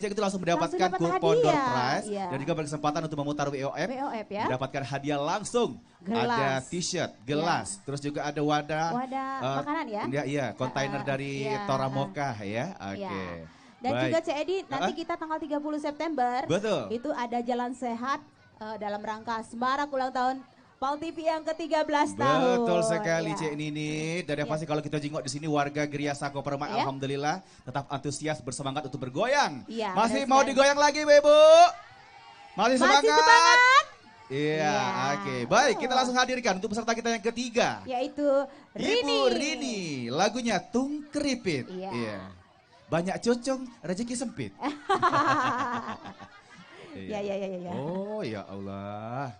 Itu langsung mendapatkan kupon door prize dan juga berkesempatan untuk memutar WOF, ya. mendapatkan hadiah langsung. Gelas. Ada t-shirt, gelas, terus juga ada wadah makanan ya. Iya, kontainer dari Toramoka ya. Oke. Dan juga Cek Edi, nanti kita tanggal 30 September. Betul. Itu ada jalan sehat dalam rangka semarak ulang tahun Pal TV yang ke-13 tahun. Betul sekali Cek Nini. Dan yang pasti kalau kita jenguk di sini warga Geria Sako Permai, alhamdulillah tetap antusias bersemangat untuk bergoyang. Masih mau digoyang lagi, Ibu? Masih semangat? Iya, oke. Baik, kita langsung hadirkan untuk peserta kita yang ketiga. Yaitu Rini. Ibu Rini, lagunya Tung Keripit. Iya. Banyak cocong, rezeki sempit. Ya. Oh, ya Allah.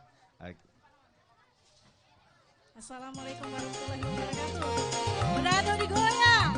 Assalamualaikum warahmatullahi wabarakatuh. Berado digoyang.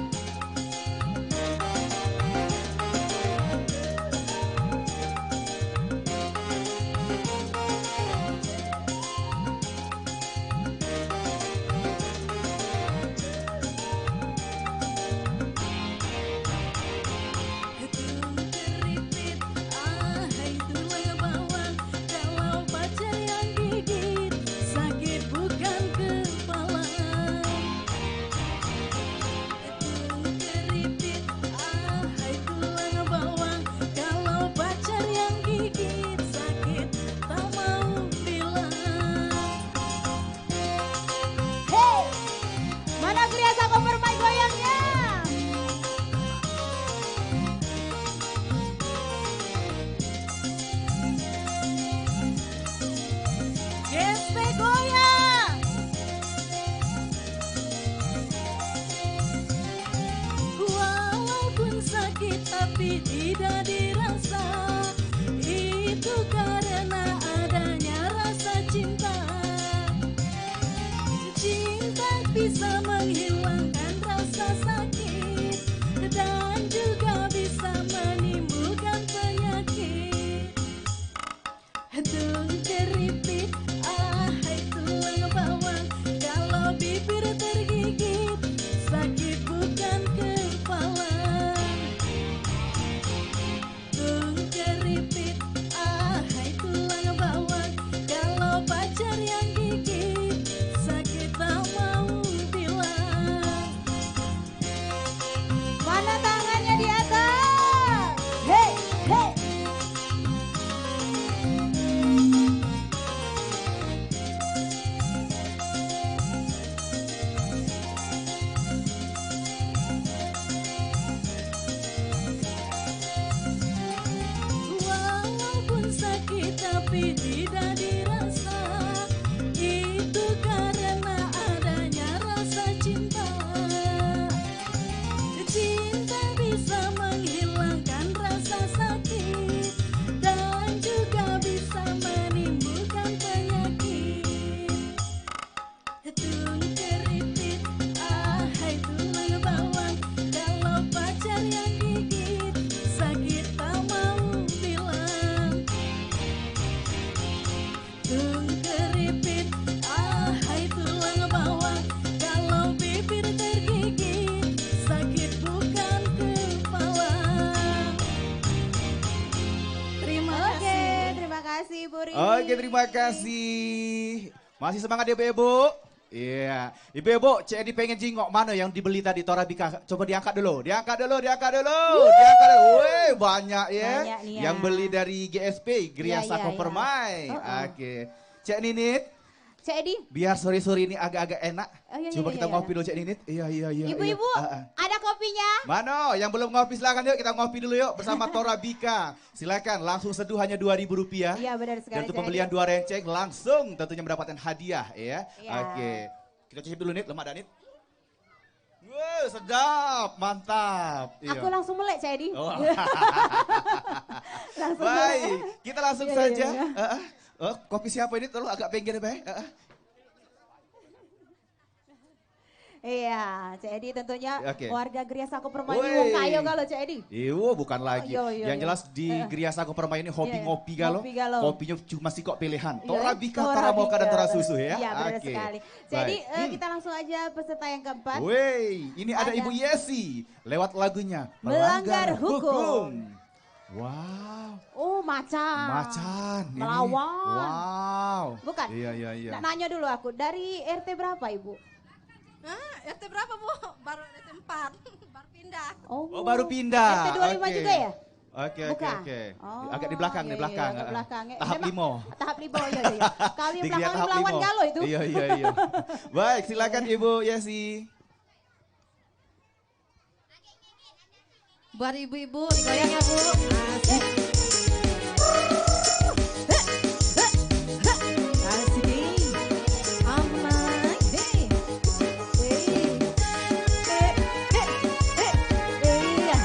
Tapi tidak dirasa, itu karena adanya rasa cinta. Cinta bisa menghilangkan rasa sakit dan juga bisa menimbulkan penyakit. Tung keripit, hai tulang bawang, kalau bibir tergigit sakit bukan kepala. Tapi tidak dirasa, itu karena adanya rasa cinta. Cinta bisa menghilangkan rasa sakit dan juga bisa menimbulkan penyakit. Tung keripit, hai tulang bawang, kalau pacar yang gigit sakit tak mau bilang. Tung keripit, hai tulang bawang, kalau bibir tergigit sakit bukan kepala. Terima kasih Ibu Rini. Oke, terima kasih. Masih semangat ya Ibu? Iya. Ibu, Cek Edi pengen jingok mana yang dibeli tadi Torabika. Coba diangkat dulu. Wih, banyak ya. Yang beli dari GSP, Geria Sako Permai. Oke. Cek Ninit. Cek Edi. Biar sore-sore ini agak-agak enak. Coba kita ngopi dulu Cek Ninit. Iya. Ibu-ibu, ada kopinya? Mano, yang belum ngopi silakan yuk kita ngopi dulu yuk bersama Torabika. Silakan langsung seduh hanya Rp2.000. Iya benar sekali. Dan untuk pembelian 2 renceng langsung tentunya mendapatkan hadiah ya. Oke. Kita cicip dulu Nit, lemak dan Nit. Wow, sedap, mantap. Aku langsung melek Cek Edi. Baik, kita langsung saja. Kopi siapa ini? Tolong agak pinggir Bay. Iya, Cek Edi tentunya warga Geria Sako Permai ini wong kayo kalau Cek Edi. Iya, bukan lagi. Yang jelas di Geria Sako Permai ini hobi ngopi galau. Kopinya cuma sih kok pilihan. Torabika, Toramoka dan Torasusu ya. Iya, benar sekali. Jadi kita langsung aja peserta yang keempat. Wey, ini ada Ibu Yesi lewat lagunya Melanggar Hukum. Wow. Oh, macan. Macan. Ini. Melawan. Wow. Bukan? Iya. Nanya dulu aku, dari RT berapa Ibu? Hah, RT berapa Bu? Baru RT 4, baru pindah. Oh, baru pindah. RT 25 Oke. juga ya? Oke. Oh, Agak di belakang, iya, di belakang. Iya, agak belakang. Tahap Memang- 5. Tahap 5, iya. Kali Di belakang tahap melawan 5. Galo itu. Iya. Baik, silakan Ibu Yesi. Buat ibu-ibu digoyang ya Bu. Asik. Asik nih. Aman. Hey. Iya.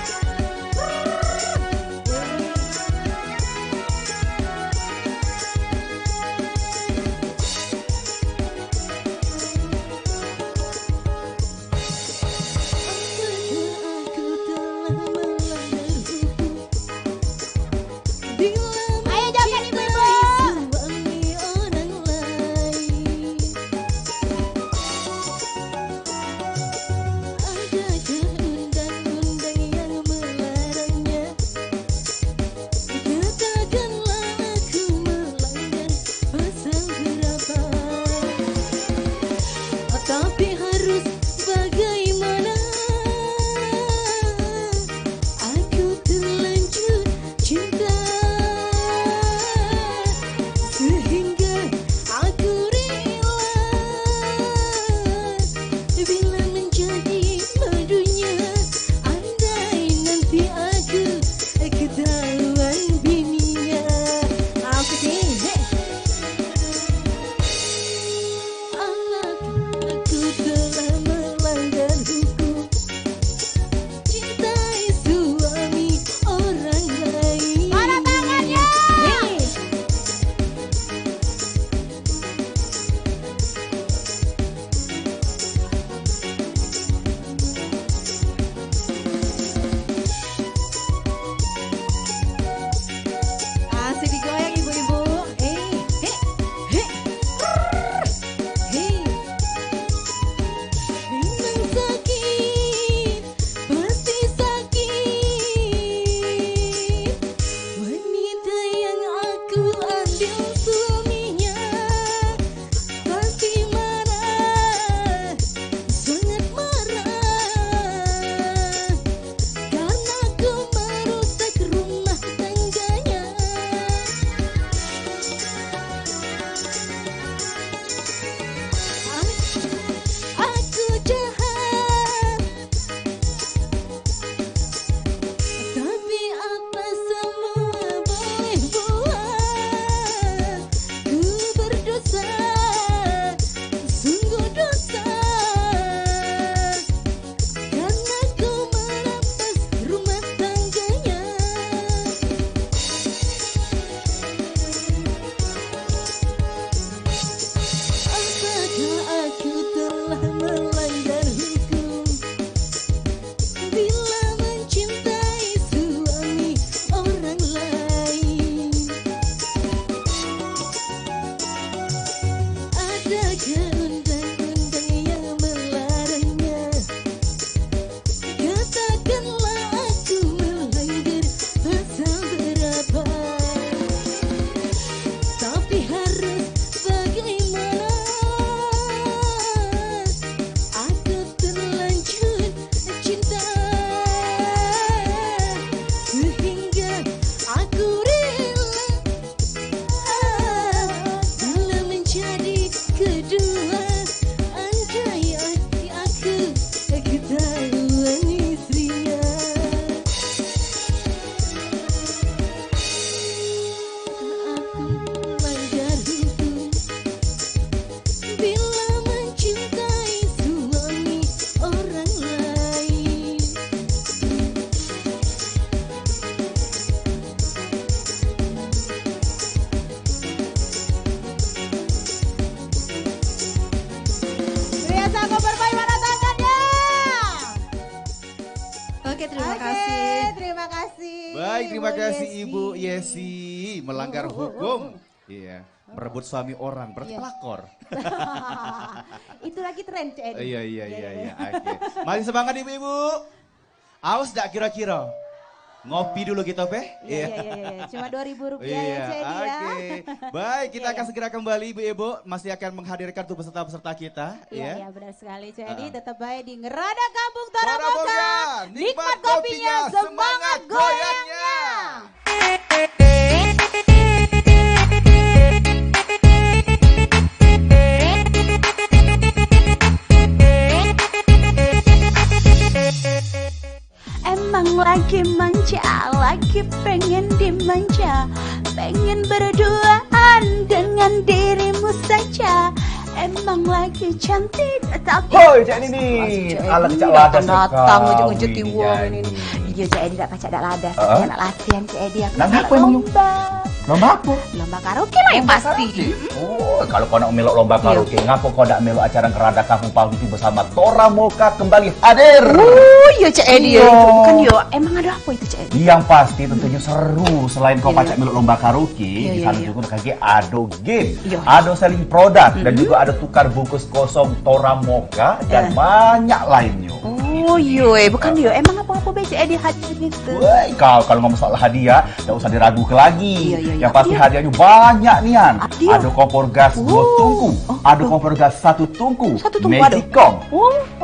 Aku telah melanggar Baik, terima kasih Ibu Yesi melanggar hukum. Iya, merebut suami orang, berarti pelakor. Itu lagi tren, Cen. Iya. Oke. Masih semangat Ibu-ibu? Aus gak kira-kira? Ngopi dulu gitu, Pe. Iya. Cuma Rp2.000 ya, Cedi ya. Oke. Baik, kita akan segera kembali Ibu-Ibu. Masih akan menghadirkan tuh peserta-peserta kita. Iya, benar sekali. Cedi tetap baik di Ngerada Kampung Toraboga. Nikmat kopinya, semangat goyangnya. Emang lagi manja, lagi pengen dimanja, pengen berduaan dengan dirimu saja. Emang lagi cantik tapi hoi Cak Nini, ala Cak Ladas datang ujung-ujung wong ini. Iya Cak Edi tak pacak dak ladas, nak latihan Cak Edi aku. Nang apa emang lomba apa? Lomba karaoke lah yang pasti. Oh, kalau kau nak melok lomba karaoke, ngapa kau nak melok acara Ngerada Kampung Paltipi bersama Tora Moka kembali hadir? Oh iya Cak Edi ya, itu bukan yo. Emang ada apa itu Cak Edi? Yang pasti tentunya seru. Selain kau pacak melok lomba karaoke, di sana juga kaki ada game, ada selling produk dan juga ada tukar bungkus kosong Tora Moka dan banyak lainnya. Oh iya, bukan yo. Emang apa-apa be Cak Edi hadir gitu? Woi, kau ngomong soal hadiah, tidak usah diragukan lagi. Yang pasti hadiahnya banyak nian. Ada kompor gas 2 tungku, ada kompor gas 1 tungku, Magicom,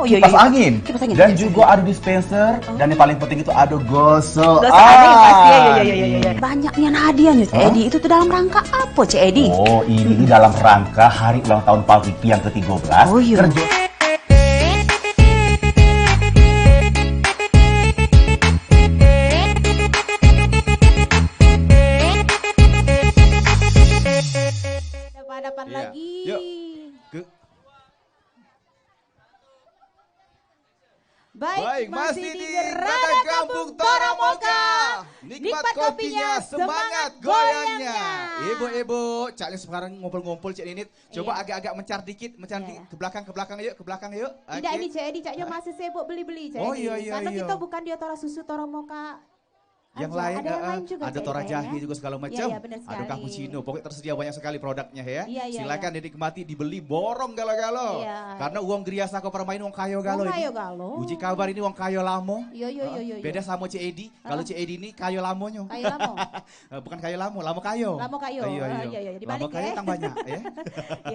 kipas angin, dan juga ada dispenser. Dan yang paling penting itu ada gosok. Banyak nian hadiahnya Cak Edi. Itu tuh dalam rangka apa Cak Edi? Oh, ini dalam rangka hari ulang tahun Paltipi yang ke-13. Oh iya. Hadapan lagi. Yuk. Baik, masih di Ngerada Kampung Toraboga. Nikmat kopinya, semangat goyangnya. Ibu-ibu, Cak Lin sekarang ngumpul-ngumpul Cak Ninit. Coba agak-agak mencar dikit ke belakang yuk, yuk. Tidak ini Cak Edi, Caknya masih sibuk beli-beli Cak Edi. Karena kita bukan dia Tora Susu, Tora Moka. Yang ada lain, yang lain juga ada Tora Jahe juga segala macam. Ada cappuccino, pokoknya tersedia banyak sekali produknya ya. Silakan dinikmati, dibeli borong galo-galo. Karena uang Griasa kau permain uang kayo galo ini. Uji kabar ini uang kayo lamo. Beda sama Cik Edi. Kalau Cik Edi ini kayo lamonyo. Kayo lamo. Bukan kayo lamo, lamo kayo. Lamo kayo. Lamo kayo tang banyak ya.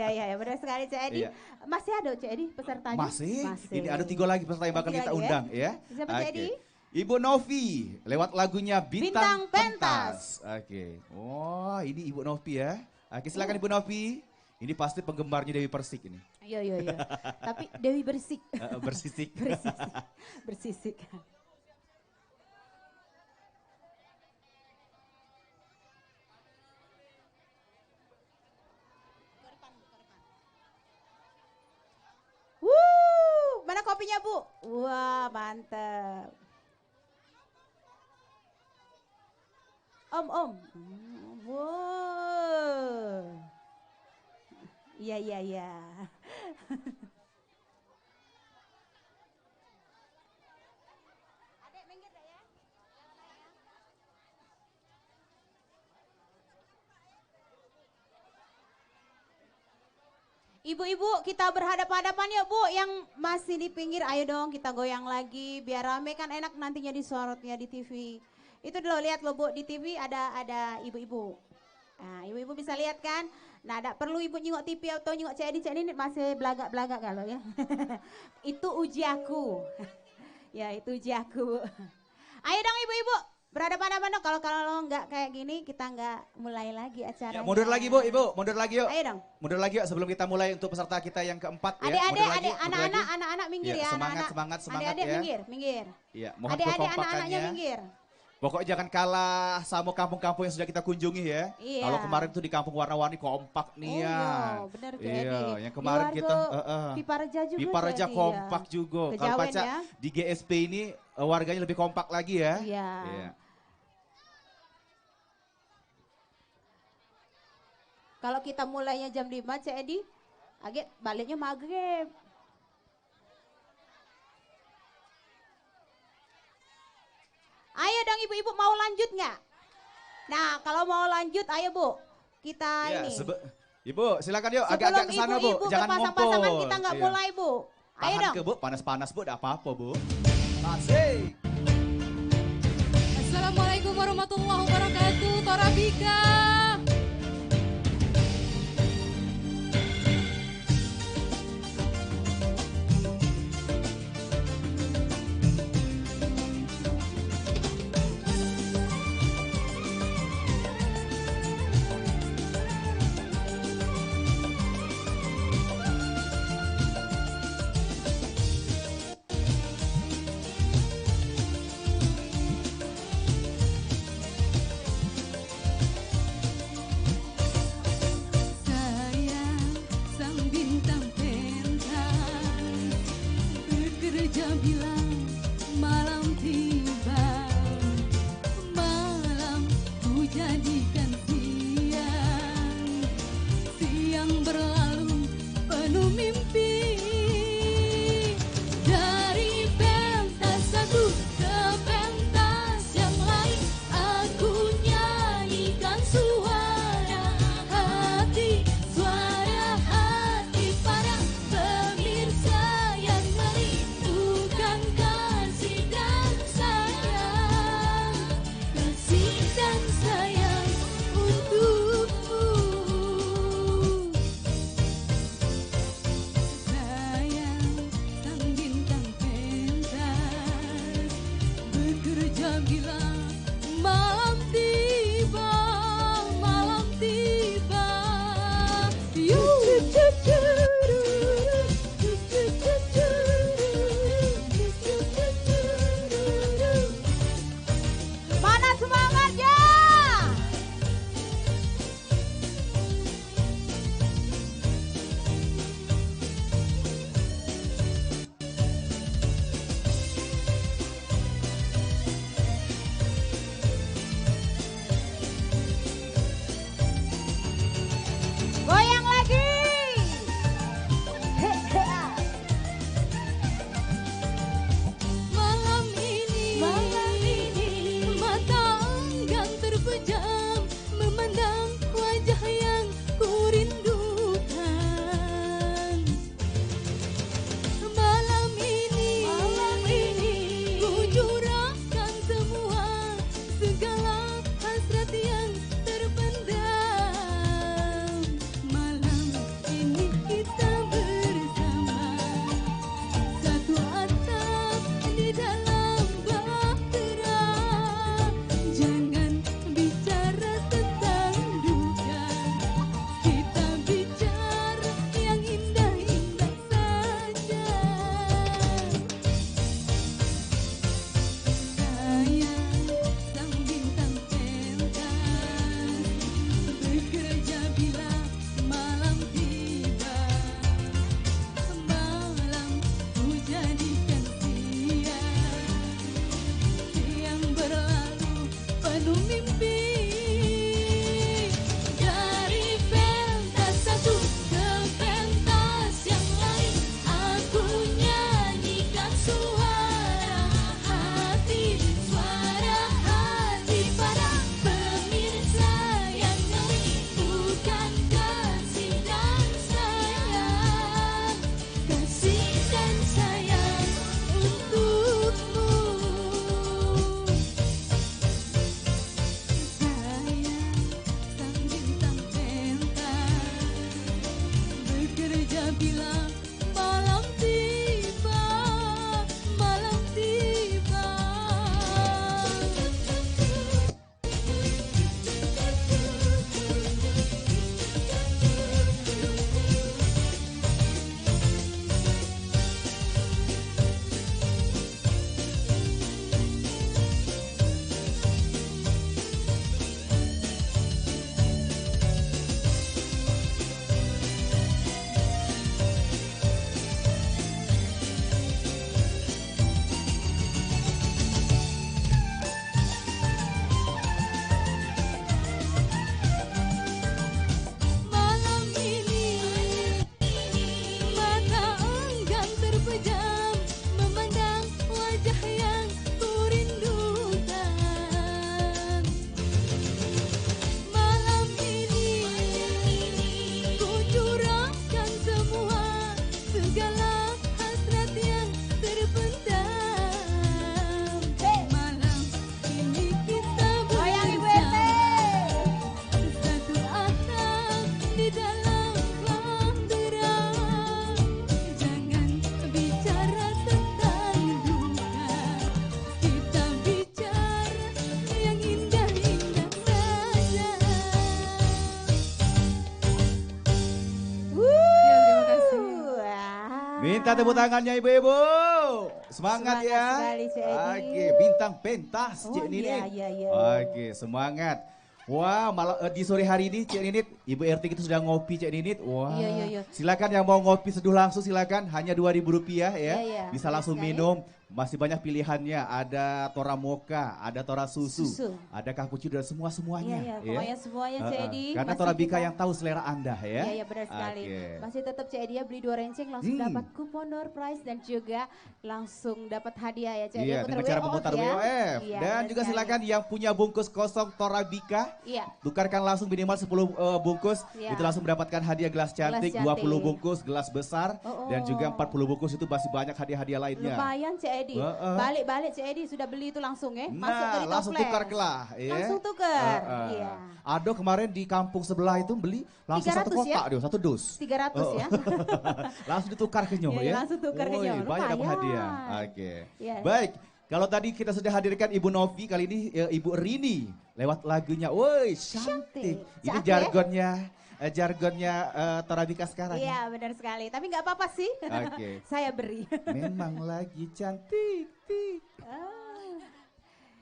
Iya, benar sekali Cik Edi. Masih ada Cik Edi pesertanya? Masih. Ini ada 3 lagi peserta yang bakal kita undang ya. Siapa Cik Edi? Ibu Novi lewat lagunya Bintang Pentas. Oke. Oh, ini Ibu Novi ya. Oke, silakan Ibu Novi. Ini pasti penggemarnya Dewi Persik ini. Iya. Tapi Dewi Bersik. Bersisik. Bersisik. Mana kopinya Bu? Wah, mantap. Om. Wow. Iya. Adek minggir dah ya. Ibu-ibu, kita berhadapan-hadapan yuk Bu. Yang masih di pinggir, ayo dong kita goyang lagi. Biar rame kan enak nantinya disorotnya di TV. Itu dulu lihat lo Bu, di TV ada ibu-ibu. Nah, ibu-ibu bisa lihat kan? Nah, tidak perlu ibu nyengok TV atau nyengok Cak Edi masih belagak-belagak kalau ya. Itu uji aku. Ya, itu uji aku. Ayo dong ibu-ibu, berhadapan-hadapan dong. Kalau nggak kayak gini, kita nggak mulai lagi acaranya. Ya, mundur lagi Bu, Ibu, mundur lagi yuk. Ayo dong. Mundur lagi yuk sebelum kita mulai untuk peserta kita yang keempat ya. Adik-adik, anak-anak minggir ya. Semangat adik-adik ya. minggir. Iya, mohon Adik-adik, kekompakannya. anak-anaknya minggir. Pokoknya jangan kalah sama kampung-kampung yang sudah kita kunjungi ya. Iya. Kalau kemarin tuh di kampung warna-warni kompak nih ya. Iya, benar Iya, yang kemarin kita Piparja juga. Piparja kompak juga. Kalau Paca ya. di GSP ini warganya lebih kompak lagi ya. Iya. Kalau kita mulainya jam 5 Cak Edi, agak baliknya maghrib. Ayo dong ibu-ibu mau lanjut nggak? Nah kalau mau lanjut ayo Bu, kita ini. Ibu silakan yuk agak-agak ke sana Bu, jangan ngumpul. Pasangan kita nggak mulai Bu. Ayo Tahan dong. ke Bu, panas-panas Bu, tidak apa-apa Bu. Asik. Assalamualaikum warahmatullahi wabarakatuh. Torabika. Kasih dan sayang Minta tepuk tangannya ibu-ibu. Semangat ya. Sekali, Cik Edi. Oke, bintang pentas Cik Ninit. Iya. Oke, semangat. Wah, malah di sore hari ini Cik Ninit, Ibu RT kita sudah ngopi Cik Ninit. Wah. Iya. Silakan yang mau ngopi seduh langsung silakan, hanya Rp2.000 ya. Iya. Bisa langsung minum. Masih banyak pilihannya, ada Tora Mocha, ada Tora Susu. Ada cappuccino dan semua-semuanya. Iya, pokoknya semuanya Cik Edi. Karena Tora Bika yang tahu selera Anda ya. Iya, benar sekali. Okay. Masih tetap Cik Edi ya, beli 2 renceng langsung dapat kupon door prize dan juga langsung dapat hadiah ya Cik Edi. Iya, dengan cara memutar WOF. Iya, Dan juga sekali. silakan yang punya bungkus kosong Tora Bika, tukarkan langsung minimal 10 bungkus, itu langsung mendapatkan hadiah gelas cantik, 20 bungkus gelas besar, dan juga 40 bungkus itu masih banyak hadiah-hadiah lainnya. Lumayan Cik Edi. Balik Cik Edi sudah beli itu langsung ya. Masuk Nah, ke langsung toples. tukar kelah. Ya. Langsung tukar. Iya. Ado kemarin di kampung sebelah itu beli langsung 300 satu kotak ya? dia, satu dus. 300 ya. Langsung ditukar ke nyoh Iya, ya. langsung tukar ke Woi, nyoh. banyak dapat Lumayan. hadiah. Oke. Iya. Baik, kalau tadi kita sudah hadirkan Ibu Novi, kali ini Ibu Rini lewat lagunya. Woi, cantik. Ini jargonnya Tora Bika sekarang. Iya, benar sekali. Tapi nggak apa-apa sih. Oke. Saya beri. Memang lagi cantik.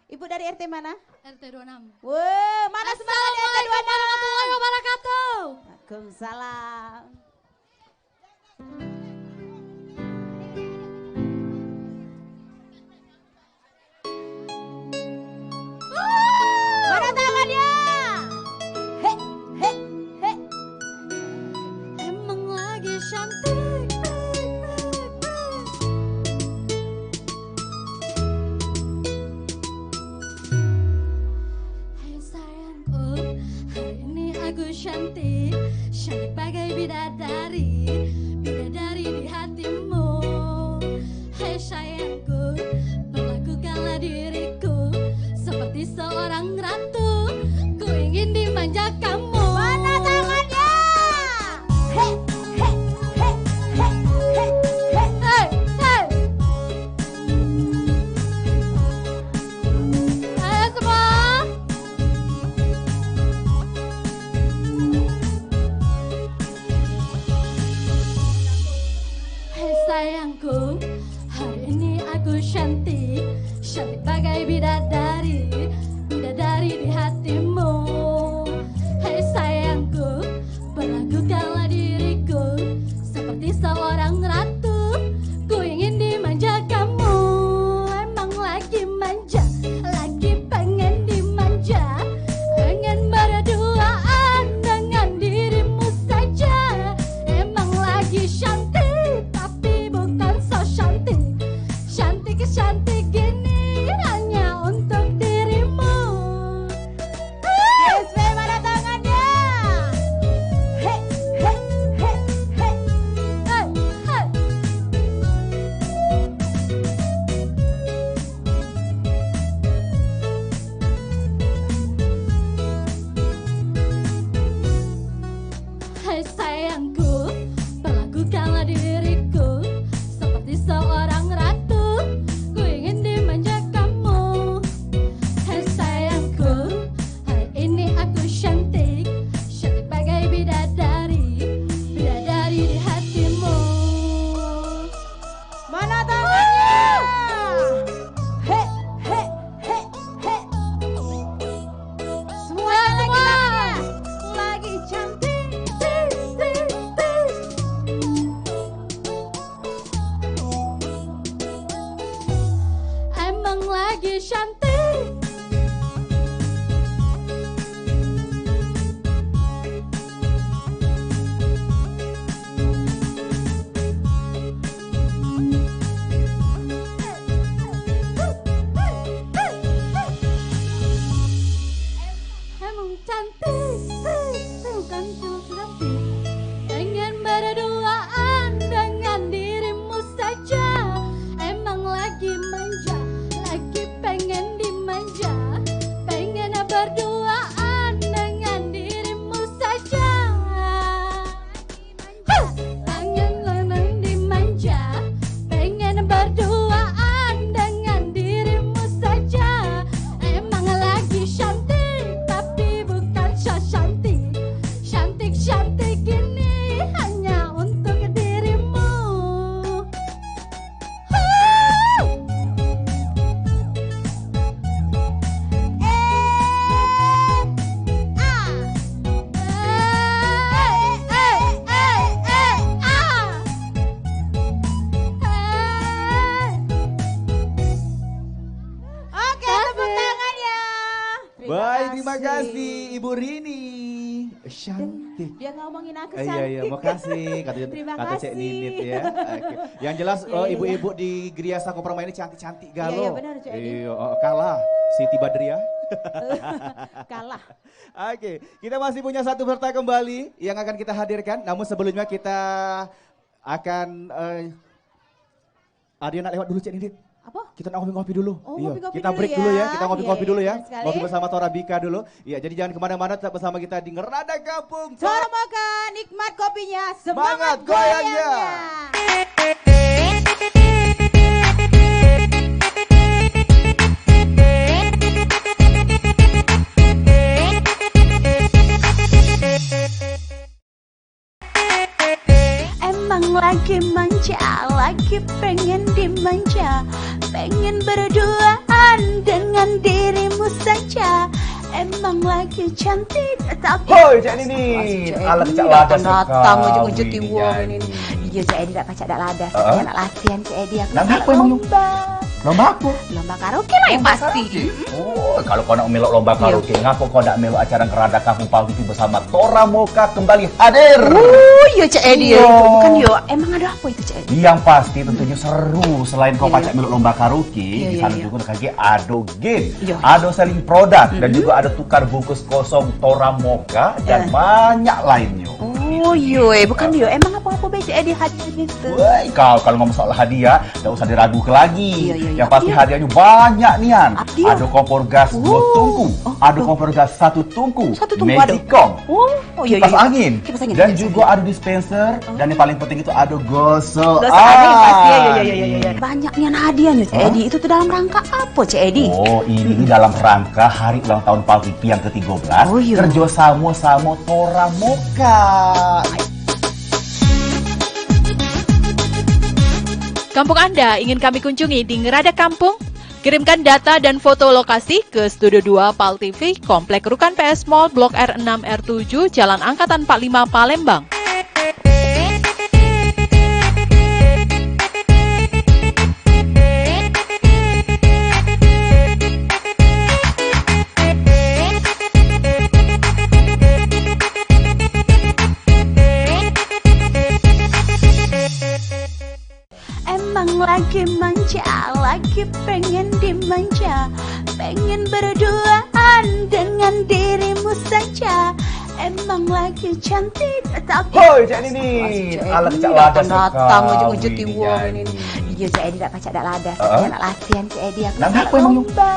Ibu dari RT mana? RT 26. Wah, mana semangat di RT 26? Warahmatullahi wabarakatuh. Waalaikumsalam. Mana tangannya? He. Emang lagi cantik. Hai sayangku, hari ini aku cantik, cantik bagai bidadari, bidadari di hatimu. Hai sayangku, perlakukanlah diriku seperti seorang ratu, ku ingin dimanja kamu. Mana tangannya? He. Ayo semua. Hai sayangku, hari ini aku cantik, cantik bagai bidadari, bidadari di hatimu. Hai sayangku, perlakukanlah diriku seperti seorang ratu, ku ingin dimanja kamu. Emang lagi manja, lagi pengen dimanja, pengen berduaan dengan dirimu saja. Emang lagi cantik, tapi bukan so cantik. Cantik gini hanya untuk dirimu. Yes, mana tangannya? He. Hey, hey. Hai sayangku, perlakukanlah diriku seperti seorang ratu, ku ingin dimanja kamu. Hai sayangku, hari ini aku cantik, cantik bagai bidadari, bidadari di hatimu. Mana tangannya? He. Semua lagi cantik. Emang lagi cantik. Emang cantik, bukan cantik. Pengen berduaan dengan dirimu saja. Emang lagi manja, lagi pengen dimanja, pengen berduaan dengan dirimu saja. Pengen dimanja, pengen berduaan dengan dirimu saja. Emang lagi cantik, tapi bukan so cantik. Cantik Ibu Rini. Cantik. Dia ngomongin aku Iya, cantik. iya, makasih. Terima Kata Cek kasih. Ninit ya. Oke. Yang jelas ibu-ibu di Gria Sako Permai ini cantik-cantik Iya, galo. iya, benar, Cek Edi. Iya, kalah Siti Badriah. Kalah. Oke, kita masih punya satu peserta kembali yang akan kita hadirkan. Namun sebelumnya kita akan ada yang nak lewat dulu Cek Ninit. Apa? Kita nak ngopi-ngopi dulu. Oh, Iya, ngopi-ngopi kita dulu break ya. dulu ya. Kita ngopi-ngopi Iya, dulu iya, ya. benar sekali. Ngopi bersama Torabika dulu. Iya, jadi jangan kemana-mana, tetap bersama kita di Ngerada Kampung. Suara makan, nikmat kopinya, Semangat semangat goyangnya. goyangnya. Emang lagi manja, lagi pengen dimanja, pengen berduaan dengan dirimu saja. Emang lagi cantik tapi Hoi Cek Nini, ala kecak ladas datang ujung-ujung sekali tiwong ini. ini. Iya Cek Edi tak pacak tak ladas, saya nak latihan Cek Edi aku. Lomba nak apa emang? lomba. Lomba apa? Lomba karaoke lah yang pasti. Oh, kalau kau nak melok lomba karaoke, ngapa kau nak melok acara Ngerada Kampung Pal TV bersama Tora Moka kembali hadir? Iya Cek Edi ya Iya. itu. Bukan yo, emang ada apa itu Cek Edi? Yang pasti tentunya seru. Selain kau Iya, pacak melok lomba karaoke, Iya, di iya, sana iya. juga kaki ado game, Iya. ado selling produk, dan juga ada tukar bungkus kosong Tora Moka dan banyak lainnya. Oh iya, bukan yo, emang apa-apa be Cek Edi hadiah gitu. Woi, kau kalau ngomong soal hadiah, tidak usah diragukan lagi. Iya, iya, iya. Yang pasti Iya. hadiahnya banyak nian. Iya. Ada kompor gas 2 tungku, ada kompor gas 1 tungku, Satu tungku ada. Magicom, Oh iya kipas iya. angin, Kipas angin, dan kipas juga ada dispenser, dan yang paling penting itu ada gosok. Dosa ada yang pasti ya, ya. Banyak nian hadiahnya Cek Edi. Itu tuh dalam rangka apa Cek Edi? Oh, ini dalam rangka hari ulang tahun Pal TV yang ke-13, Oh, iya. kerjasama sama Tora Moka. Kampung Anda ingin kami kunjungi di Ngerada Kampung? Kirimkan data dan foto lokasi ke Studio 2 Pal TV, Komplek Rukan PS Mall, Blok R6 R7, Jalan Angkatan 45 Palembang. Emang lagi manja, lagi pengen dimanja, pengen berduaan dengan dirimu saja. Emang lagi cantik tapi Hoi Cek Nini, ala kecak ladas datang sekali ujung-ujung tiwong ini. ini. Iya Cek Edi tak pacak tak ladas, saya nak latihan Cek Edi aku. Lomba nak apa emang? lomba.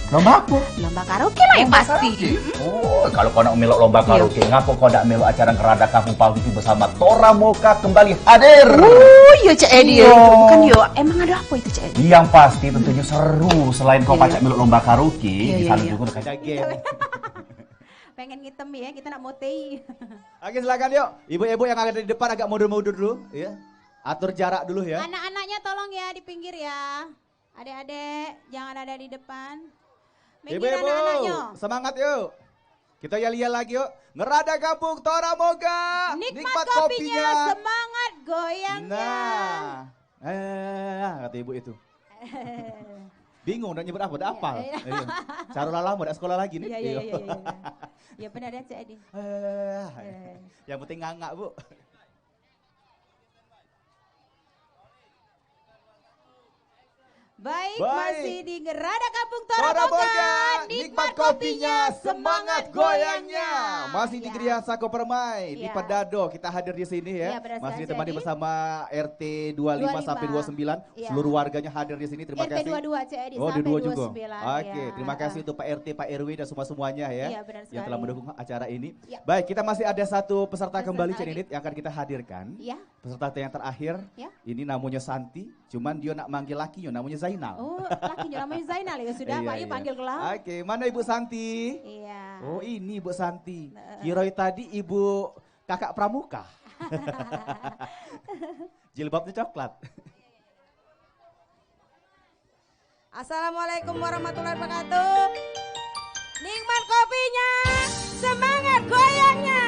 Lomba apa? Lomba karaoke lah yang pasti. Oh, kalau kau nak melok lomba karaoke, ngapa kau nak melok acara Ngerada Kampung Pal TV bersama Tora Moka kembali hadir? Oh iya Cek Edi ya Iya. itu. Bukan yo, emang ada apa itu Cek Edi? Yang pasti tentunya seru. Selain kau Iya, pacak melok lomba karaoke, Iya, di iya, sana iya. juga ada Ada game. Pengen ngitem ya, kita nak motei. Oke, silakan yuk. Ibu-ibu yang ada di depan agak mundur-mundur dulu, ya. Atur jarak dulu ya. Anak-anaknya tolong ya di pinggir ya. Adik-adik, jangan ada di depan. Minggir Ibu-ibu, anak-anaknya. semangat yuk. Kita yel-yel lagi yuk. Ngerada Kampung Tora Moga. Nikmat kopinya, semangat goyangnya. Nah, kata ibu itu. Bingung udah nyebut apa, udah apa? Iya. Cara lama udah sekolah lagi nih. Iya. Ya benar ya Cek Edi. Yang penting ngangak bu. Baik, Baik. masih di Ngerada Kampung Tora Tora Moga, Moga. nikmat kopinya, semangat goyangnya. Masih di Ya. Gria Sako Permai, di Ya. Pedado kita hadir di sini ya. Ya, benar Masih sekali, ditemani Cek Edi. bersama RT 25 sampai 29. Ya. Seluruh warganya hadir di sini. Terima RT kasih. 22 Cek Edi Oh, di sampai dua juga. 29. Oke, terima kasih untuk Pak RT, Pak RW dan semuanya ya. Iya, benar yang telah sekali. mendukung acara ini. Ya. Baik, kita masih ada satu peserta kembali Peserta Cek Nidit yang akan kita hadirkan. Ya. Peserta yang terakhir. Ya. Ini namanya Santi, cuman dia nak manggil lakinya namanya Zainal. Oh, lakinya namanya Zainal ya sudah, Iya, Pak Yu iya. panggil kelah. Oke, mana Ibu Santi? Iya. Oh, ini Ibu Santi. Kiroi tadi Ibu Kakak Pramuka. Jilbabnya coklat. Assalamualaikum warahmatullahi wabarakatuh. Nikmat kopinya, semangat goyangnya.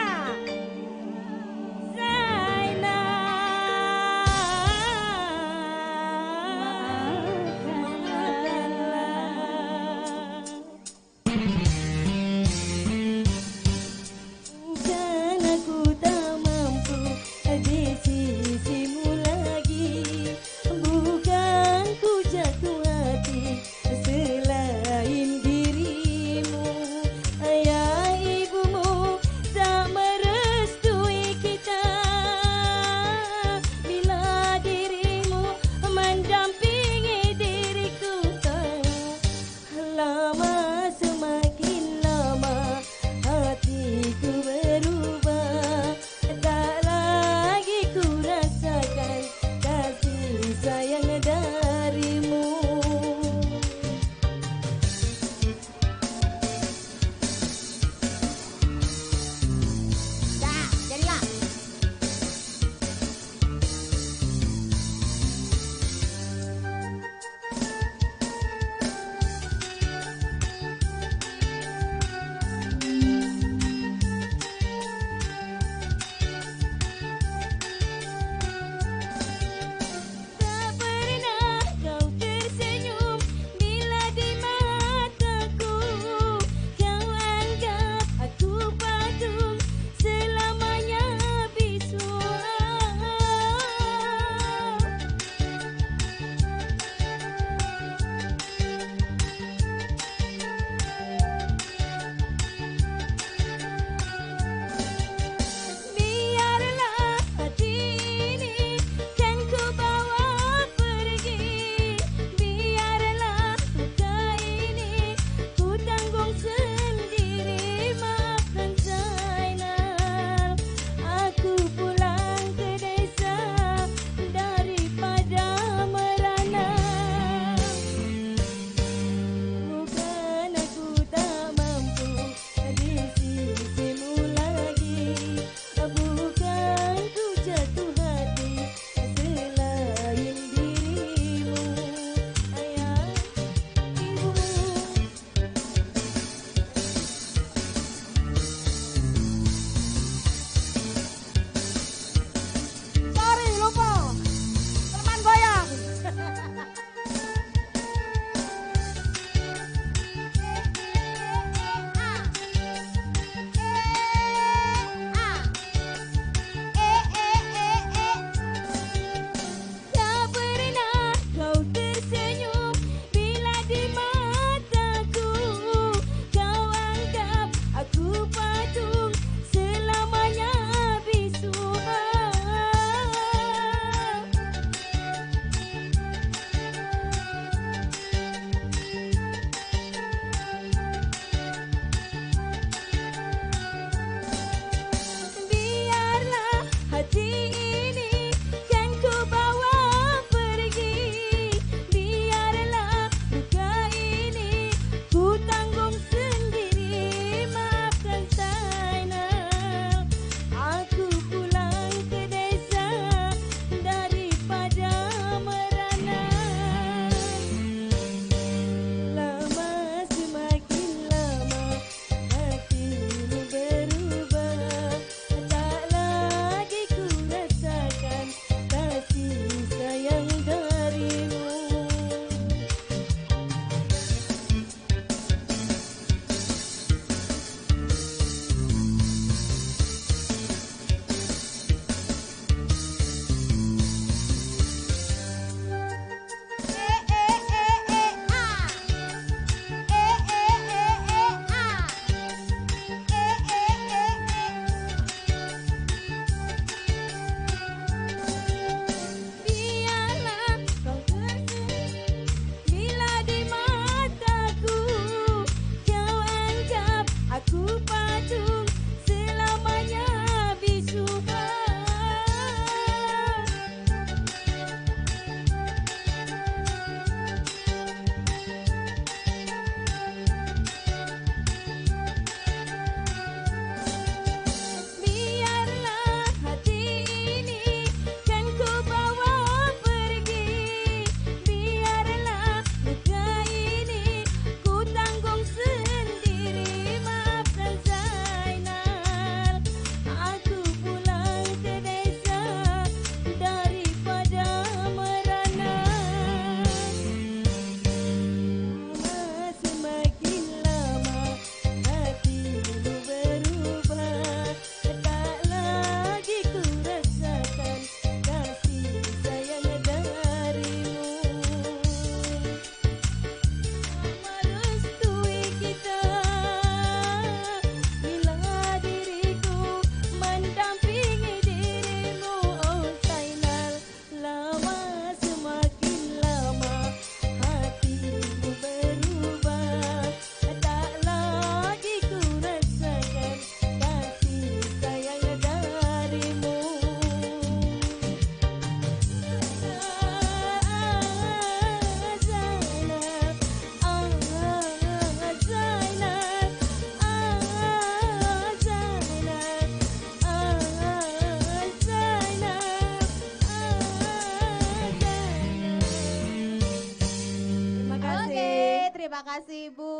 Terima kasih Ibu.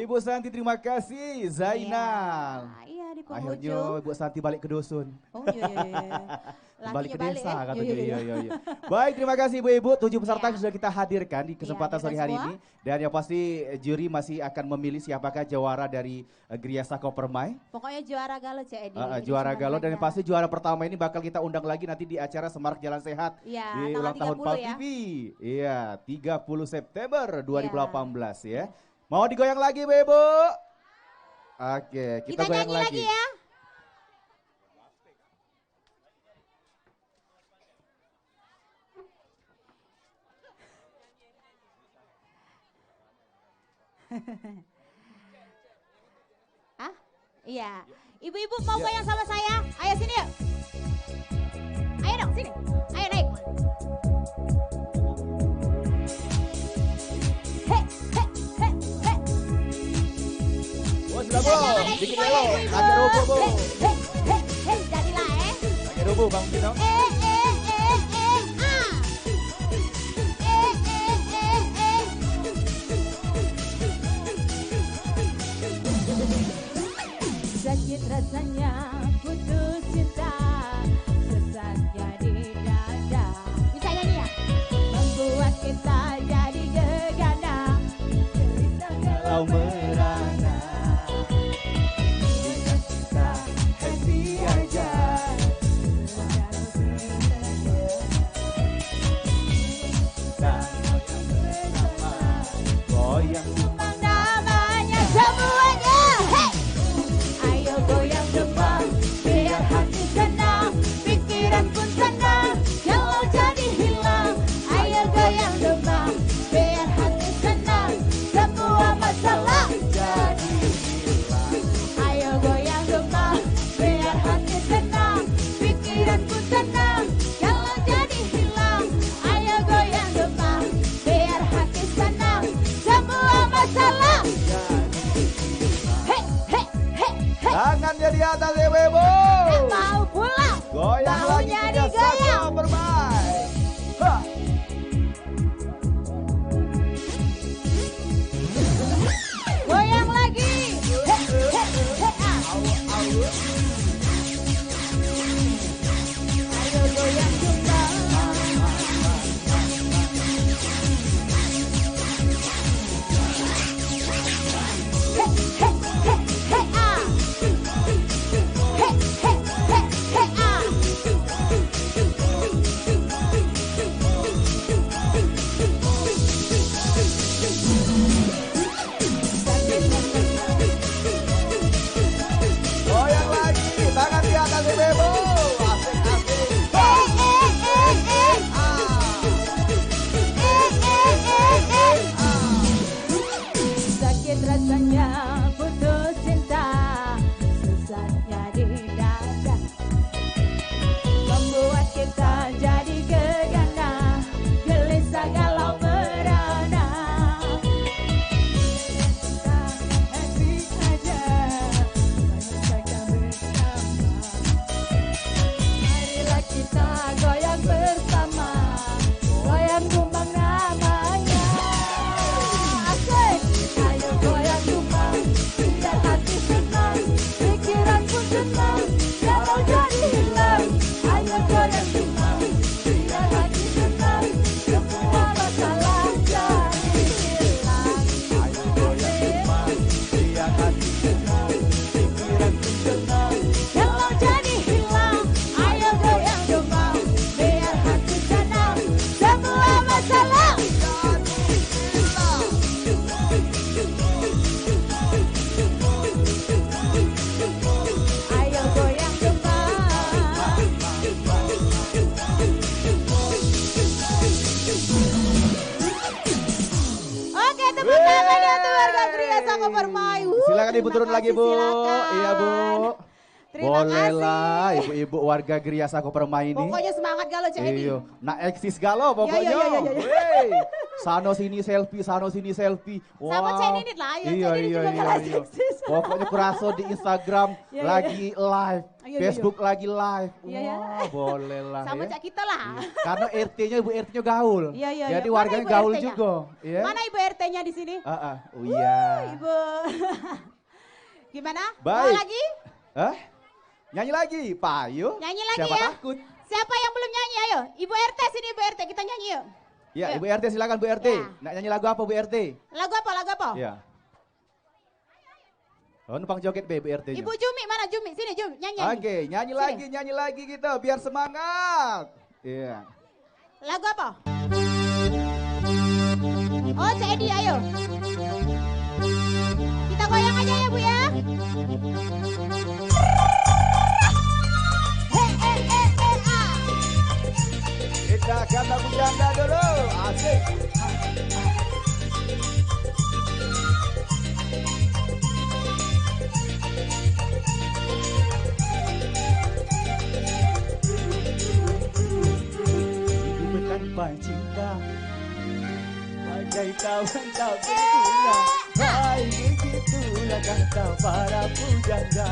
Ibu Santi terima kasih. Zainal. Iya di penghujung. Akhirnya Ibu Santi balik ke dusun. Oh iya. Balik ke desa ya? katanya. Iya. Baik, terima kasih Ibu-Ibu. 7 peserta yang sudah kita hadirkan di kesempatan sore hari ini. Dan yang pasti juri masih akan memilih siapakah juara dari Gria Sako Permai. Pokoknya juara galau Cik Edi. Juara galau dan yang pasti juara pertama ini bakal kita undang lagi nanti di acara Semarak Jalan Sehat. Di ulang tahun PAL TV. Iya, 30 September 2018 ya. Mau digoyang lagi Ibu? Oke, kita goyang lagi ya. Iya. Ibu-ibu mau goyang sama saya? Ayo sini yuk. Ayo dong sini. Ayo naik. Sudah Bu, dikit dulu. Agak rubuh Bu. Jadilah Agak rubuh Bang Pino. Sakit rasanya putus cinta, sesatnya di dada. Bisa nyanyi ya? Membuat kita jadi gegana, cerita kalau merana. Kita happy aja. Goyang namanya semuanya. Ayo goyang demam, biar hati senang, pikiran pun tenang, kalau jadi hilang. Ayo goyang demam, biar hati senang, semua masalah jadi hilang. Ayo goyang demam, biar hati senang, pikiran pun tenang, kalau jadi hilang. Ayo goyang demam, biar hati senang, semua masalah. Tangannya di atas Ibu-Ibu. Mau pulang. Goyang lagi Gria Sako Permai. Goyang lagi. Ayo goyang juga. Goyang lagi, tangan di atas Ibu-Ibu. Asik-asik. Sakit rasanya putus cinta, sesatnya di dada, membuat kita jadi gegana, gelisah galau merana. Kita happy aja, bahagia bersama. Marilah kita goyang bersama, goyang kumbang namanya. Asik. Ayo goyang kumbang, biar hati senang, pikiran pun tenang, kalau jadi hilang. Ayo goyang kumbang, biar hati senang, semua masalah jadi hilang. Ayo goyang kumbang, biar hati senang, pikiran pun tenang. Kalau jadi hilang, ayo goyang kumbang, biar hati senang, semua masalah. Ayo goyang kumbang. Oke, tepuk tangan ya untuk warga Gria Sako Permai. Silakan Ibu Terima turun lagi kasih, Bu. silakan. Iya Bu. Terima Bolehlah kasih. ibu-ibu warga Gria Sako Permai ini. Pokoknya semangat galau Cik Edi. Iya, nak eksis galau pokoknya. Iya. Wey, sano sini selfie. Sama Cik Nidit lah, ya, Iya, Cik Nidit juga galau eksis. Pokoknya kuraso di Instagram Iya. lagi live, Iya. Facebook lagi live. Iya. Wah, boleh lah Sama ya. Cak kita lah. Karena RT-nya ibu RT-nya gaul. Iya. Jadi Mana warganya ibu gaul RT-nya? juga. Iya. Mana ibu RT-nya di sini? Oh iya. Ibu. Gimana? Baik. Mau lagi? Hah? Nyanyi lagi, Pak Ayu. Nyanyi lagi Siapa ya? takut? Siapa yang belum nyanyi? Ayo, Ibu RT sini Ibu RT, kita nyanyi yuk. Ya, Ayo. Ibu RT silakan Bu RT. Ya. Nak nyanyi lagu apa Bu RT? Lagu apa? Ya. Oh, numpang joget Be, Bu RT-nya. Ibu Jumi mana Jumi? Sini Jumi, nyanyi. Oke, nyanyi Sini. lagi kita biar semangat. Iya. Lagu apa? Oh, Cik Edi, ayo. Kita goyang aja ya Bu ya. Kita kata bujangga dulu. Asik. Hidup tanpa cinta bagai kawan tak berbunga. Hai, begitulah kata para pujangga.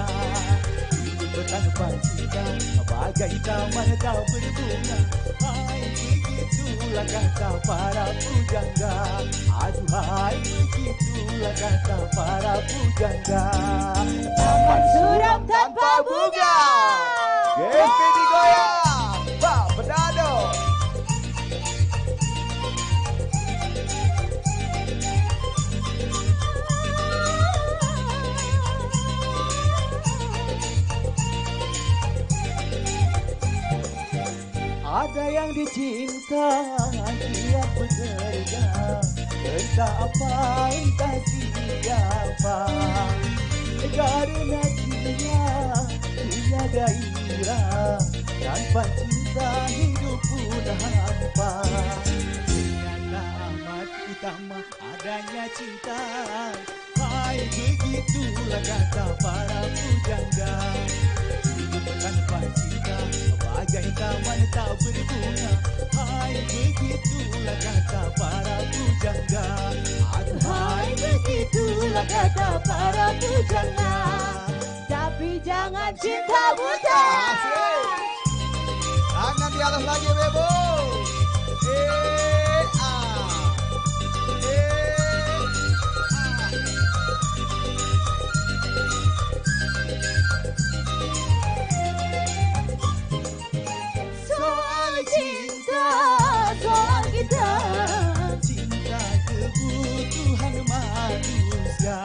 Hidup tanpa cinta bagai taman tak berbunga. Hai, begitulah kata para pujangga. Aduhai, begitulah kata para pujangga. Taman suram tanpa bunga. Gempi digoyang, Pak Bedado. Ada yang dicinta, dia bekerja, entah apa, entah siapa. Karena dia punya gairah, tanpa cinta hidup pun hampa. Ternyata amat utama adanya cinta. Hai, begitulah kata para pujangga. Hidup tanpa cinta bagai taman tak berbunga. Hai, begitulah kata para pujangga. Hai, begitulah kata para pujangga. Tapi jangan cinta buta. Tangan di atas lagi Bebo. Soal cinta, soal kita, cinta kebutuhan manusia.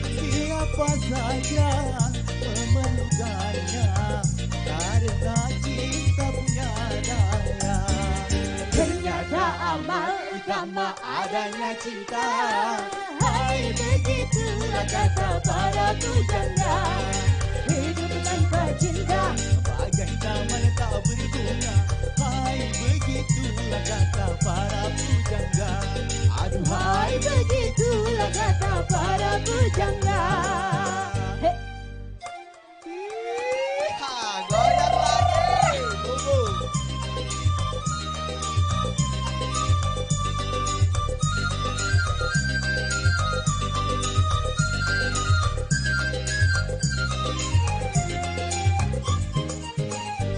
Siapa saja memerlukannya, karena cinta punya daya. Ternyata amal utama adanya cinta. Hai, begitulah kata para pujangga. Hidup tanpa cinta bagai taman tak berbunga. Hai, begitulah kata para pujangga. Aduhai, begitulah kata para pujangga. Goyang lagi, bubu.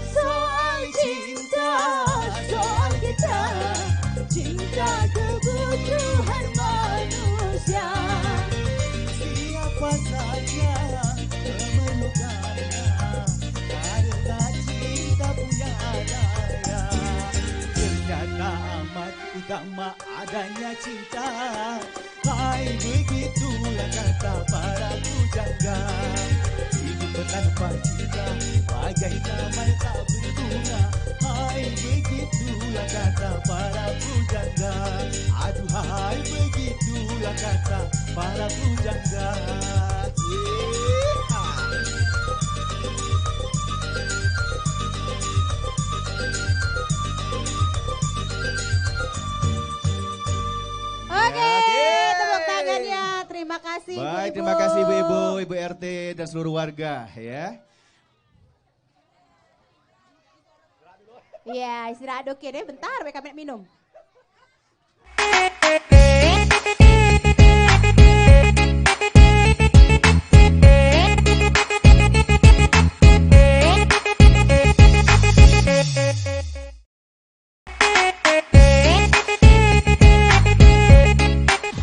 Soal cinta, soal kita, cinta kebutuhan manusia. Siapa saja memerlukannya, karena cinta punya daya. Ternyata amat utama adanya cinta. Hai, begitulah kata para pujangga. Hidup tanpa cinta bagai taman tak berbunga. Hai, begitulah kata para pujangga. Aduhai, begitulah kata para pujangga. Oke, tepuk tangannya. Terima kasih Bu Baik, terima kasih ibu-ibu, ibu RT dan seluruh warga ya. Iya, istirahat oke deh, bentar mereka minum.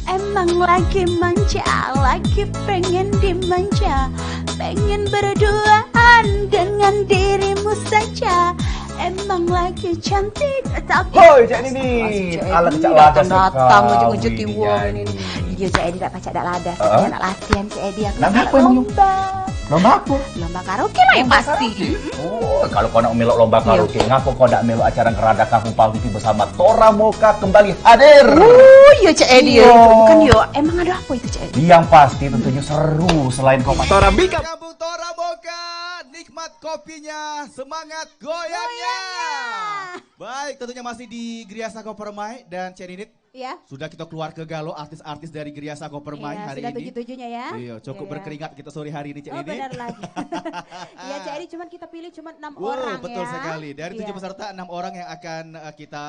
Emang lagi manja, lagi pengen dimanja, pengen berduaan dengan dirimu saja. Emang lagi cantik tapi Hoi Cik Nini, ala kecak ladas datang ujung-ujung tiwong ini. Iya Cik Edi tak pacak tak ladas, saya nak latihan Cik Edi aku. Lomba apa emang? Lomba apa? Lomba karaoke lah yang pasti. Oh, kalau kau nak melok lomba karaoke, ngapa kau nak melok acara Ngerada Kampung Pal TV bersama Tora Moka kembali hadir? Oh iya Cik Edi, bukan yo. Emang ada apa itu Cik Edi? Yang pasti tentunya seru selain kau Tora Bika. Kampung Tora Moka, nikmat kopinya, semangat goyangnya. Baik, tentunya masih di Gria Sako Permai dan Cenidit. Iya. Sudah kita keluar ke Galo, artis-artis dari Gria Sako Permai hari sudah ini. Sudah 7-7-nya ya. Iya, cukup berkeringat kita sore hari ini Cik Oh Nini. benar lagi. Iya Cik Edi, cuman kita pilih cuma 6 orang Betul ya. sekali. Dari 7 peserta 6 orang yang akan kita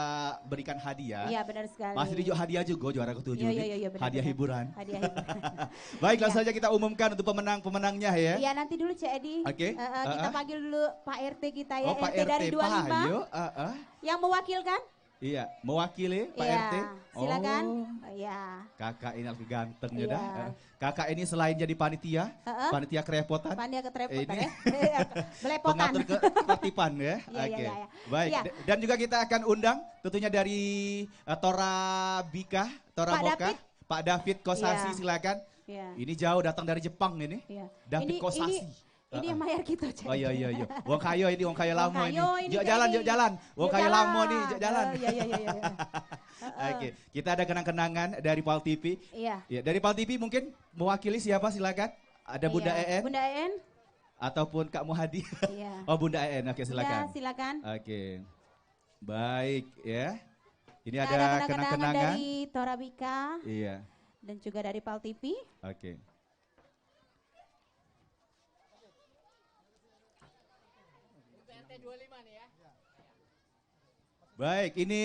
berikan hadiah. Iya benar sekali. Masih di hadiah juga juara ke-7 Iya, benar, hadiah benar. hiburan. Hadiah hiburan. Baik, langsung saja kita umumkan untuk pemenang-pemenangnya ya. Iya nanti dulu Cik Edi. Oke. Kita panggil dulu Pak RT kita ya. Oh, Pak RT dari 25. Payo. Yang mewakilkan. Iya, mewakili Pak Iya, RT. silakan. Oh, Iya. kakak ini lagi ganteng ya Iya. dah. Kakak ini selain jadi panitia, panitia kerepotan. Panitia kerepotan Ini ya. Belepotan. pengatur ketertiban ya. Iya, Oke. iya, iya. Baik. Iya. Dan juga kita akan undang tentunya dari Tora Bika, Tora Pak Moka, David. Pak David Kosasi Iya. silakan. Iya. Ini jauh datang dari Jepang ini. Iya. David Kosasi. Ini yang bayar kita Cik. Oh iya. Wong kayo ini, wong kayo Wong lamo kayo ini. ini, Yuk Cik jalan, Edi. yuk jalan. Wong Yuk kayo jalan. lamo nih, yuk jalan. Iya. Oke, kita ada kenang-kenangan dari Pal TV. Iya. Ya, dari Pal TV mungkin mewakili siapa silakan? Ada Bunda Iya. EN Bunda EN. ataupun Kak Muhadi. Iya. Oh, Bunda EN. Oke, silakan. Ya, silakan. Oke. Baik, ya. Ini Kita ada kenang-kenangan kenang-kenangan. dari Torabika Iya. dan juga dari Pal TV. Oke. Baik, ini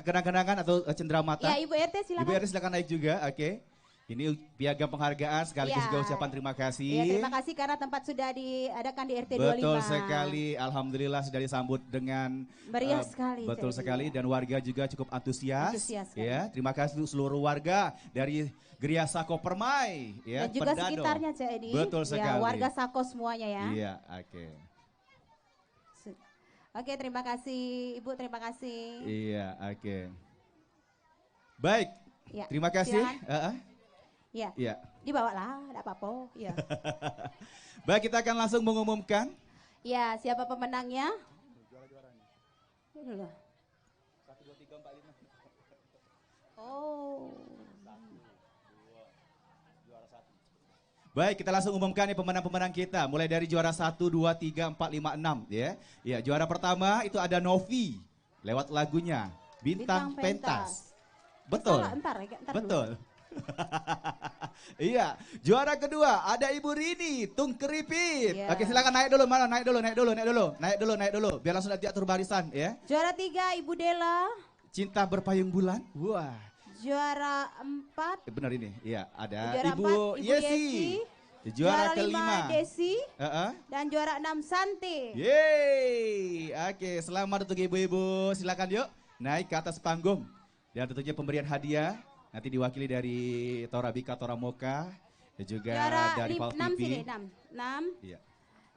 kenang-kenangan atau cenderamata. Ya, Ibu RT silakan. Ibu RT silakan naik juga. Oke. Ini piagam penghargaan sekaligus Ya. juga ucapan terima kasih. Ya, terima kasih karena tempat sudah diadakan di RT 25. Betul sekali, alhamdulillah sudah disambut dengan meriah sekali. betul Cik Edi. sekali dan warga juga cukup antusias. Antusias sekali. Ya, terima kasih untuk seluruh warga dari Gria Sako Permai, ya, Dan juga Pendado. sekitarnya Cik Edi. Betul Ya, sekali. warga Sako semuanya ya. Iya, oke. Oke, terima kasih Ibu, terima kasih. Iya, oke. Baik, Ya, terima kasih. silakan. Ya, Iya. dibawalah, enggak apa-apa. Ya. Baik, kita akan langsung mengumumkan. Ya, siapa pemenangnya? Ini dulu. Oh. Baik, kita langsung umumkan nih pemenang-pemenang kita. Mulai dari juara 1, 2, 3, 4, 5, 6 ya. Ya, juara pertama itu ada Novi lewat lagunya Bintang Pentas. Betul. Salah, entar dulu. Betul. Iya, juara kedua ada Ibu Rini Tung Keripit. Iya. Oke, silakan naik dulu, mana? Naik dulu. Biar langsung diatur barisan ya. Juara 3 Ibu Dela. Cinta Berpayung Bulan. Wah. Juara 4 Benar ini. Iya, ada Juara Ibu 4 Ibu Yesi. Juara kelima. 5 Desi. Heeh. Dan juara 6 Santi. Yeay, oke, selamat untuk ibu-ibu. Silakan yuk naik ke atas panggung. Dan tentunya pemberian hadiah nanti diwakili dari Torabika, Tora Moka, dan juga Juara dari Pal 6 TV. sini, 6. Iya.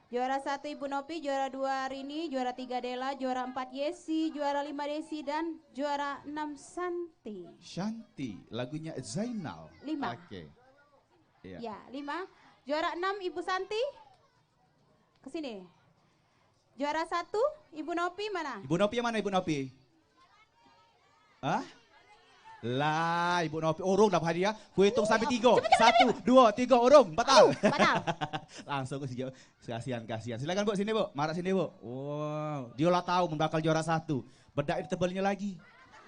Juara 1 Ibu Nopi, juara 2 Rini, juara 3 Dela, juara 4 Yesi, juara 5 Desi, dan juara 6 Santi. Shanti, lagunya Zainal. 5. Oke. Iya. Ya, 5. Juara 6 Ibu Santi. Kesini. Juara 1 Ibu Nopi mana? Ibu Nopi yang mana Ibu Nopi? Hah? Lah, Ibu Nopi, urung dapat hadiah. Ku hitung sampai 3. 1, 2, 3, urung, batal. Batal. Langsung kasihan. Silakan Bu, sini Bu. Marah sini Bu. Wow, dia lah tahu bakal juara 1. Bedak ini tebalnya lagi.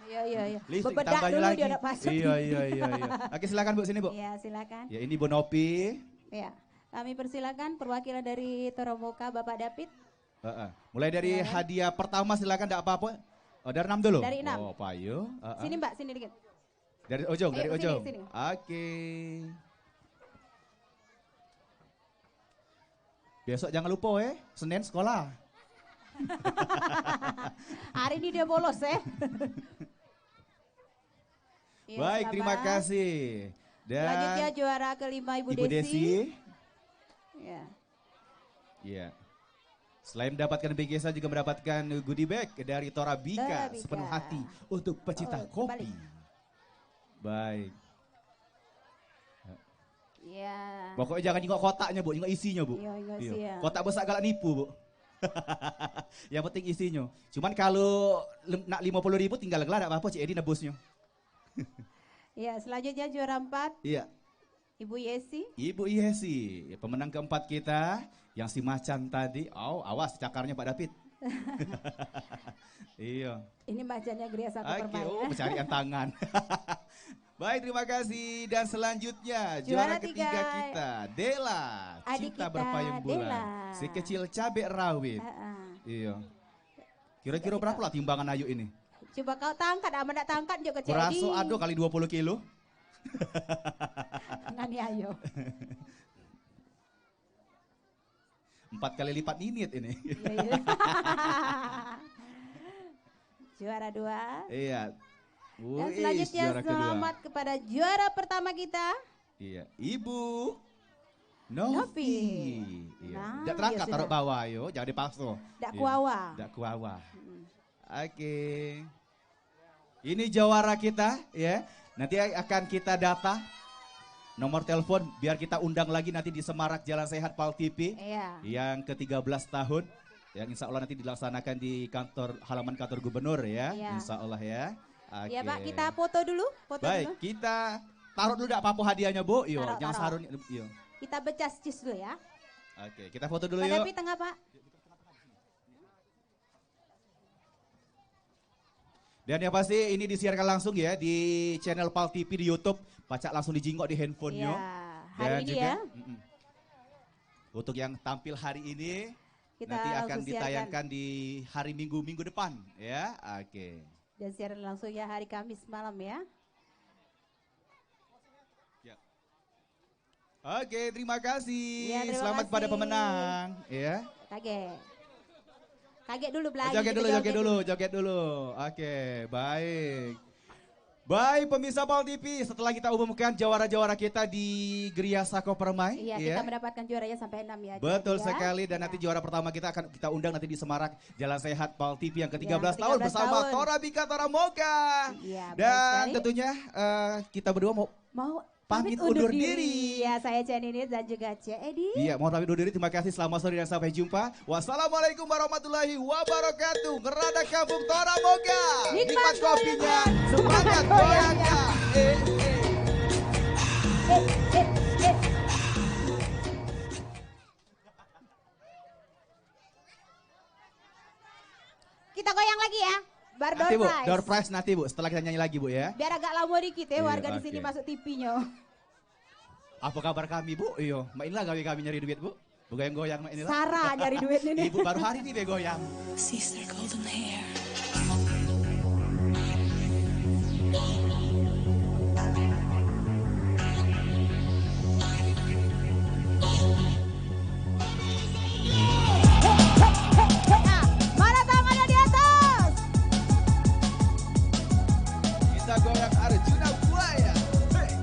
Iya. Listrik Bebedak tambahnya dulu lagi. dia udah pasang. Iya. Oke, silakan Bu, sini Bu. Iya, silakan. Ya, ini Bu Nopi. Ya, kami persilakan perwakilan dari Toromoka Bapak David. Mulai dari hadiah pertama silakan, enggak apa-apa. Oh, dari 6 dulu. Dari 6. Oh, payu. Sini Mbak, sini dikit. Dari ujung, dari Ayo, ujung. sini. Oke. Besok jangan lupa Senin sekolah. Hari ini dia bolos ya. Baik, terima kasih. Dan selanjutnya juara kelima Ibu Desi. Ya. Iya. Selain mendapatkan BGSA juga mendapatkan goodie bag dari Torabika sepenuh hati untuk pecinta kopi. Baik. Iya. Pokoknya jangan nengok kotaknya Bu, nengok isinya Bu. Iya. Kotak besar galak nipu Bu. Yang penting isinya. Cuman kalau nak 50.000 tinggal gelar apa-apa Cik Edi nebusnya. Iya, selanjutnya juara 4. Iya. Ibu Yesi. Ibu Yesi, pemenang keempat kita yang si macan tadi. Oh, awas cakarnya Pak David. Iya. Ini macannya Gria Sako Permai. Pencarian tangan. Baik, terima kasih. Dan selanjutnya juara ketiga kita, Dela. Adik Cinta kita, berpayung bulan. Dela. Si kecil cabai rawit. Iya. Kira-kira berapa lah timbangan Ayu ini? Coba kau tangkat, aman tak tangkat juga Cik Edi. Kuraso ado kali 20 kilo. Ngani ayo. 4 kali lipat ninit ini. Iya. Juara 2. Iya. Dan selanjutnya selamat kepada juara pertama kita. Iya, Ibu Novi. Iya. Nah, Nggak terangkat ya taruh bawah yo, jangan dipaksa. Nggak kuawa. Nggak kuawa. Oke. Ini jawara kita ya. Nanti akan kita data nomor telepon biar kita undang lagi nanti di Semarak Jalan Sehat Pal TV. Iya. Yang ke-13 tahun. Yang insya Allah nanti dilaksanakan di halaman kantor gubernur ya. Iya. Insya Allah ya. Oke. Ya Pak, kita foto dulu. Baik, kita taruh dulu enggak apa-apa hadiahnya Bu. Yo, jangan sarun. Yo. Kita becas jus dulu ya. Oke, kita foto dulu Pak yuk. David tengah Pak. Dan yang pasti ini disiarkan langsung ya di channel Pal TV di YouTube. Baca langsung dijingok di handphonenya. Iya, hari ini juga, ya. Untuk yang tampil hari ini Kita nanti akan langsung ditayangkan di hari Minggu depan ya. Oke. Dan siaran langsung ya hari Kamis malam ya. Oke, terima kasih. Ya, terima Selamat kasih. pada pemenang ya. Kaget dulu belanja. Joget dulu. Oke, baik. Baik pemirsa Pal TV, setelah kita umumkan jawara-jawara kita di Gria Sako Permai. Iya, kita mendapatkan juaranya sampai 6 ya. Betul ya. sekali, dan nanti juara pertama kita akan kita undang nanti di Semarak Jalan Sehat Pal TV yang ke-13 Ya, tahun 13 bersama tahun. Torabika Toramoka. Iya, Dan sekali. tentunya kita berdua mau pamit undur diri. Ya, saya Cenini dan juga Cik Edi. Iya, mohon pamit undur diri. Terima kasih, selamat sore dan sampai jumpa. Wassalamualaikum warahmatullahi wabarakatuh. Ngerada Kampung Toramoka. Nikmat kopinya, semangat goyangnya. Kita goyang lagi ya. Bar door Nanti Bu, prize. door prize nanti Bu, setelah kita nyanyi lagi Bu ya. Biar agak lama dikit ya Iya, warga di sini oke. masuk TV-nya. Apa kabar kami Bu? Iyo, main lah kami nyari duit Bu. Goyang-goyang main lah. Sarah nyari duit ini. Ibu baru hari ini deh goyang. Sees their golden hair. Mana tangannya di atas? Kita goyang Arjuna Buaya. Hey.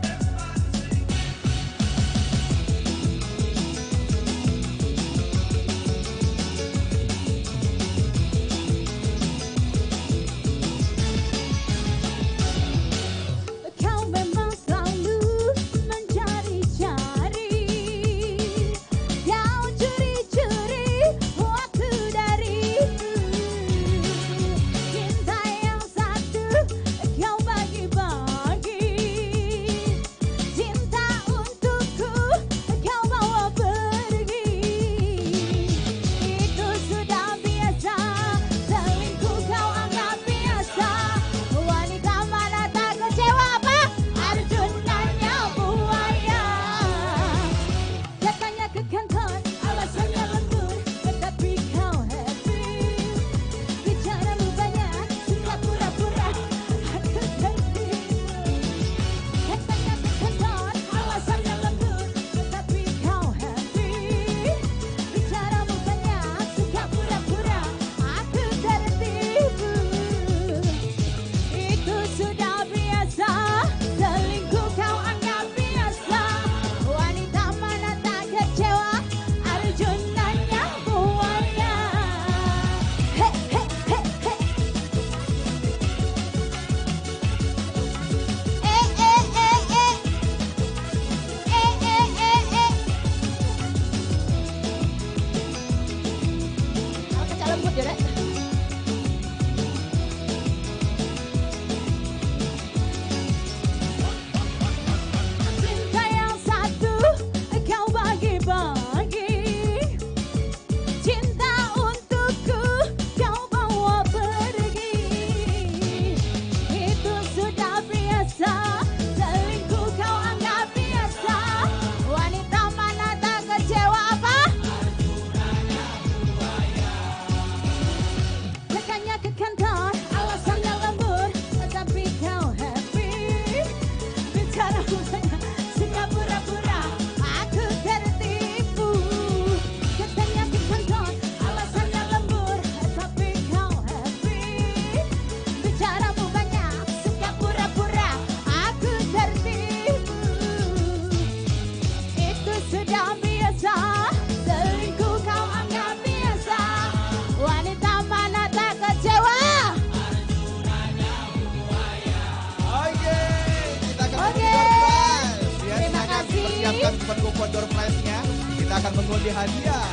gunakan kupon-kupon door prize-nya, kita akan mengundi hadiah.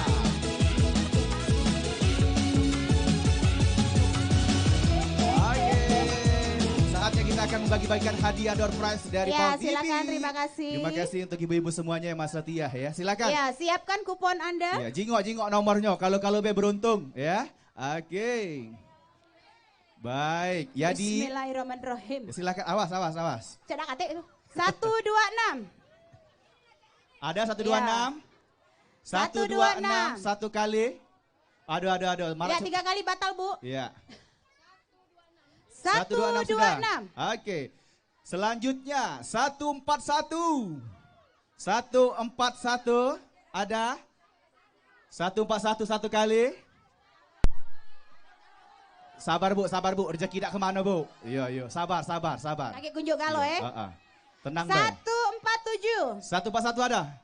Oke, saatnya kita akan membagi-bagikan hadiah door prize dari Pal TV. Silakan, terima kasih. Terima kasih untuk ibu-ibu semuanya yang masih setia ya. Silakan. Ya, siapkan kupon Anda. Ya, jingok nomornya kalau be beruntung ya. Oke. Baik, ya di Bismillahirrahmanirrahim. silakan, awas. Cedak atik itu. 126. Ada 126. 126 satu kali. Aduh. Ya, 3 kali batal, Bu. Ya. 126. Oke. Selanjutnya 141. 141 ada. 141 satu kali. Sabar bu, rezeki tidak kemana bu. Iya, sabar. Kakek kunjuk kalau Tenang 147. 141 ada.